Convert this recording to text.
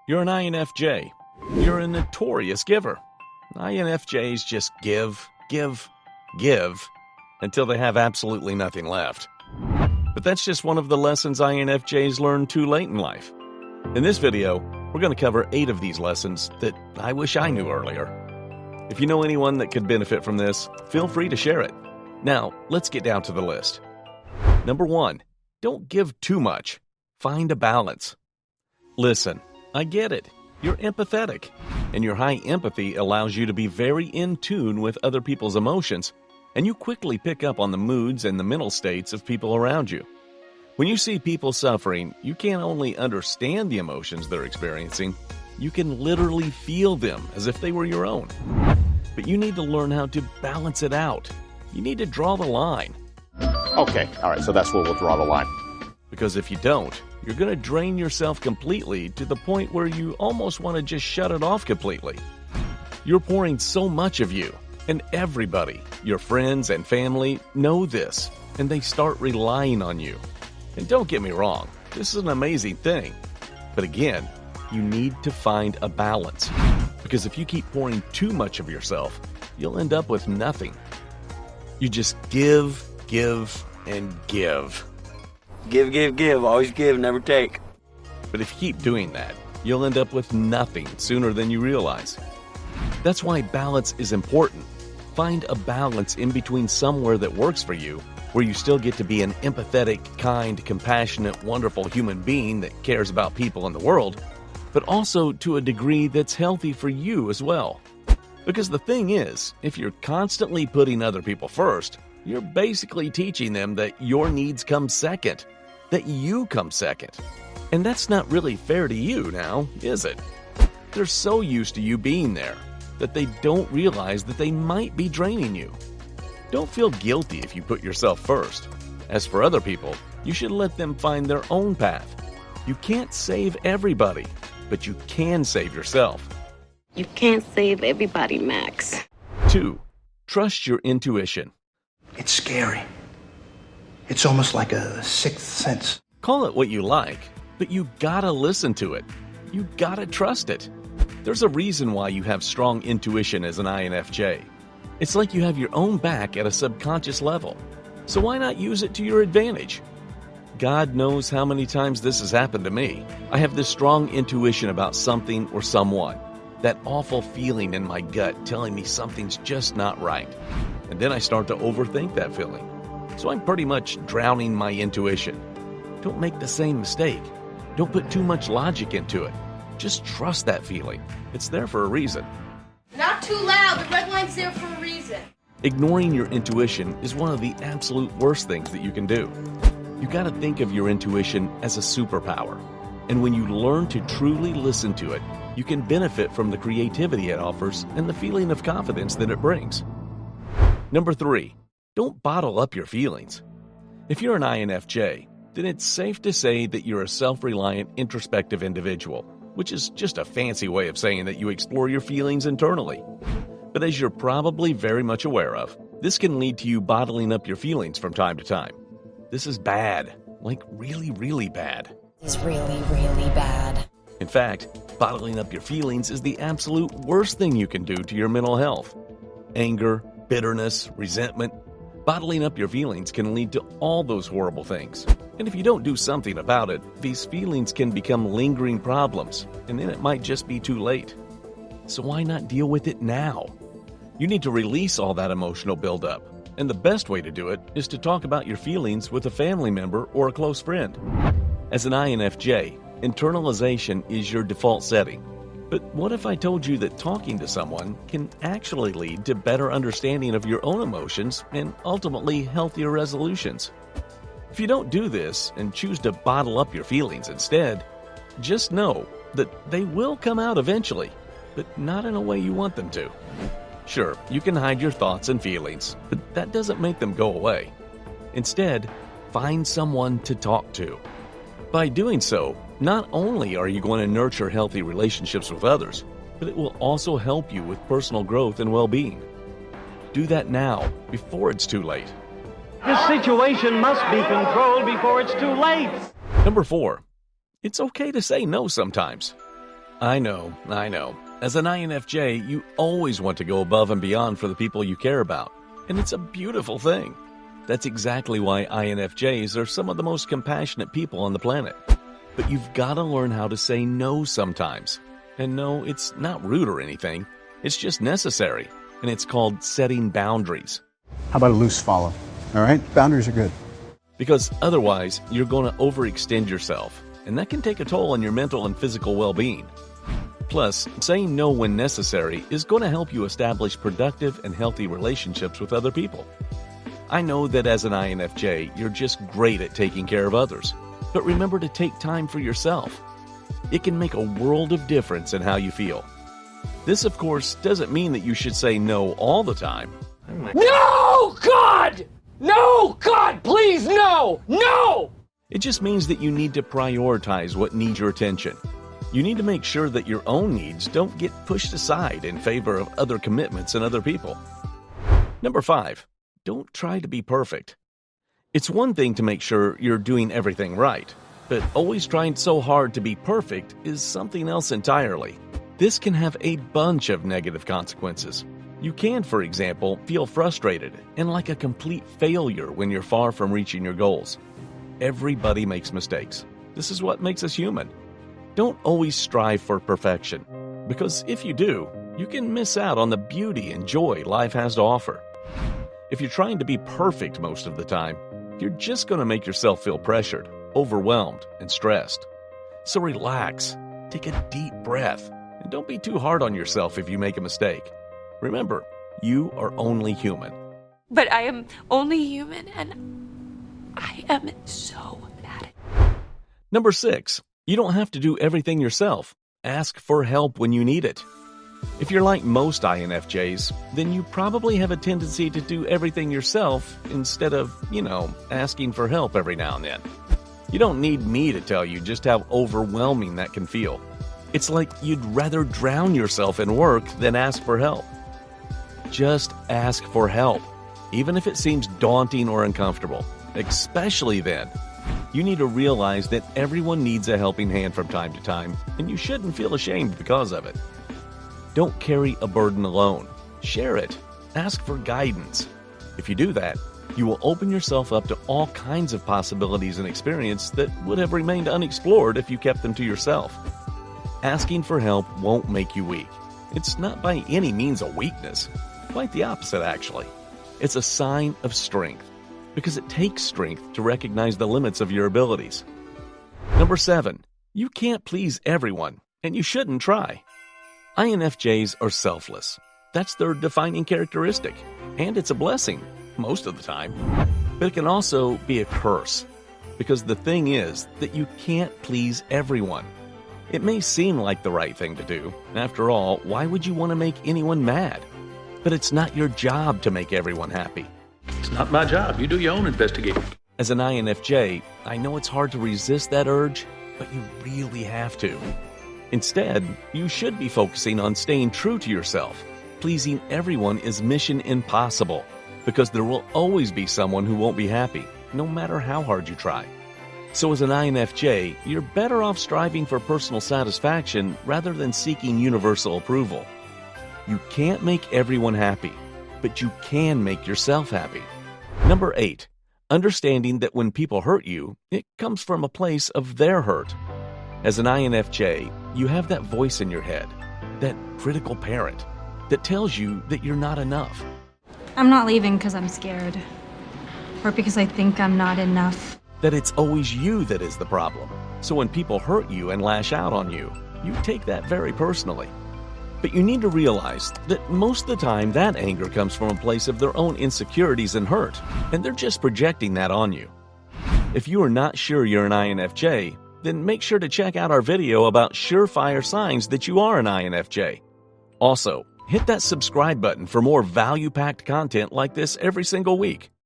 You're an INFJ. You're a notorious giver. INFJs just give until they have absolutely nothing left. But that's just one of the lessons INFJs learn too late in life. In this video, we're going to cover 8 of these lessons that I wish I knew earlier. If you know anyone that could benefit from this, feel free to share it. Now, let's get down to the list. Number 1, don't give too much. Find a balance. Listen, I get it. You're empathetic, and your high empathy allows you to be very in tune with other people's emotions, and you quickly pick up on the moods and the mental states of people around you. When you see people suffering, you can't only understand the emotions they're experiencing, you can literally feel them as if they were your own. But you need to learn how to balance it out. You need to draw the line. Okay, all right, so that's where we'll draw the line. Because if you don't, you're going to drain yourself completely to the point where you almost want to just shut it off completely. You're pouring so much of you, and everybody, your friends and family, know this, and they start relying on you. And don't get me wrong, this is an amazing thing. But again, you need to find a balance. Because if you keep pouring too much of yourself, you'll end up with nothing. You just give, and give. Give. Always give, never take. But if you keep doing that, you'll end up with nothing sooner than you realize. That's why balance is important. Find a balance in between somewhere that works for you, where you still get to be an empathetic, kind, compassionate, wonderful human being that cares about people in the world, but also to a degree that's healthy for you as well. Because the thing is, if you're constantly putting other people first, you're basically teaching them that your needs come second, that you come second. And that's not really fair to you now, is it? They're so used to you being there that they don't realize that they might be draining you. Don't feel guilty if you put yourself first. As for other people, you should let them find their own path. You can't save everybody, but you can save yourself. You can't save everybody, Max. 2, trust your intuition. It's scary. It's almost like a sixth sense. Call it what you like, but you gotta listen to it. You gotta trust it. There's a reason why you have strong intuition as an INFJ. It's like you have your own back at a subconscious level. So why not use it to your advantage? God knows how many times this has happened to me. I have this strong intuition about something or someone. That awful feeling in my gut telling me something's just not right. And then I start to overthink that feeling. So I'm pretty much drowning my intuition. Don't make the same mistake. Don't put too much logic into it. Just trust that feeling. It's there for a reason. Not too loud. The red line's there for a reason. Ignoring your intuition is one of the absolute worst things that you can do. You gotta think of your intuition as a superpower. And when you learn to truly listen to it, you can benefit from the creativity it offers and the feeling of confidence that it brings. Number 3, don't bottle up your feelings. If you're an INFJ, then it's safe to say that you're a self-reliant, introspective individual, which is just a fancy way of saying that you explore your feelings internally. But as you're probably very much aware of, this can lead to you bottling up your feelings from time to time. This is bad, like really bad. Is really bad. In fact, bottling up your feelings is the absolute worst thing you can do to your mental health. Anger, bitterness, resentment. Bottling up your feelings can lead to all those horrible things. And if you don't do something about it, these feelings can become lingering problems, and then it might just be too late. So why not deal with it now? You need to release all that emotional buildup, and the best way to do it is to talk about your feelings with a family member or a close friend. As an INFJ, internalization is your default setting. But what if I told you that talking to someone can actually lead to better understanding of your own emotions and ultimately healthier resolutions? If you don't do this and choose to bottle up your feelings instead, just know that they will come out eventually, but not in a way you want them to. Sure, you can hide your thoughts and feelings, but that doesn't make them go away. Instead, find someone to talk to. By doing so, not only are you going to nurture healthy relationships with others, but it will also help you with personal growth and well-being. Do that now, before it's too late. This situation must be controlled before it's too late. Number 4, it's okay to say no sometimes. I know. As an INFJ, you always want to go above and beyond for the people you care about. And it's a beautiful thing. That's exactly why INFJs are some of the most compassionate people on the planet. But you've got to learn how to say no sometimes. And no, it's not rude or anything. It's just necessary. And it's called setting boundaries. How about a loose follow? All right? Boundaries are good. Because otherwise, you're going to overextend yourself. And that can take a toll on your mental and physical well-being. Plus, saying no when necessary is going to help you establish productive and healthy relationships with other people. I know that as an INFJ, you're just great at taking care of others. But remember to take time for yourself. It can make a world of difference in how you feel. This, of course, doesn't mean that you should say no all the time. No, God! No, God, please, no! No! It just means that you need to prioritize what needs your attention. You need to make sure that your own needs don't get pushed aside in favor of other commitments and other people. Number 5, don't try to be perfect. It's one thing to make sure you're doing everything right, but always trying so hard to be perfect is something else entirely. This can have a bunch of negative consequences. You can, for example, feel frustrated and like a complete failure when you're far from reaching your goals. Everybody makes mistakes. This is what makes us human. Don't always strive for perfection, because if you do, you can miss out on the beauty and joy life has to offer. If you're trying to be perfect most of the time, you're just going to make yourself feel pressured, overwhelmed, and stressed. So relax, take a deep breath, and don't be too hard on yourself if you make a mistake. Remember, you are only human. But I am only human, and I am so bad at it. Number 6, you don't have to do everything yourself. Ask for help when you need it. If you're like most INFJs, then you probably have a tendency to do everything yourself instead of, asking for help every now and then. You don't need me to tell you just how overwhelming that can feel. It's like you'd rather drown yourself in work than ask for help. Just ask for help, even if it seems daunting or uncomfortable, especially then. You need to realize that everyone needs a helping hand from time to time, and you shouldn't feel ashamed because of it. Don't carry a burden alone. Share it. Ask for guidance. If you do that, you will open yourself up to all kinds of possibilities and experience that would have remained unexplored if you kept them to yourself. Asking for help won't make you weak. It's not by any means a weakness. Quite the opposite, actually. It's a sign of strength, because it takes strength to recognize the limits of your abilities. Number 7, you can't please everyone, and you shouldn't try. INFJs are selfless. That's their defining characteristic, and it's a blessing, most of the time. But it can also be a curse, because the thing is that you can't please everyone. It may seem like the right thing to do. After all, why would you want to make anyone mad? But it's not your job to make everyone happy. It's not my job. You do your own investigating. As an INFJ, I know it's hard to resist that urge, but you really have to. Instead, you should be focusing on staying true to yourself. Pleasing everyone is mission impossible, because there will always be someone who won't be happy, no matter how hard you try. So as an INFJ, you're better off striving for personal satisfaction rather than seeking universal approval. You can't make everyone happy, but you can make yourself happy. Number 8, understanding that when people hurt you, it comes from a place of their hurt. As an INFJ, you have that voice in your head, that critical parent, that tells you that you're not enough. I'm not leaving because I'm scared, or because I think I'm not enough. That it's always you that is the problem. So when people hurt you and lash out on you, you take that very personally. But you need to realize that most of the time that anger comes from a place of their own insecurities and hurt, and they're just projecting that on you. If you are not sure you're an INFJ, then make sure to check out our video about surefire signs that you are an INFJ. Also, hit that subscribe button for more value-packed content like this every single week.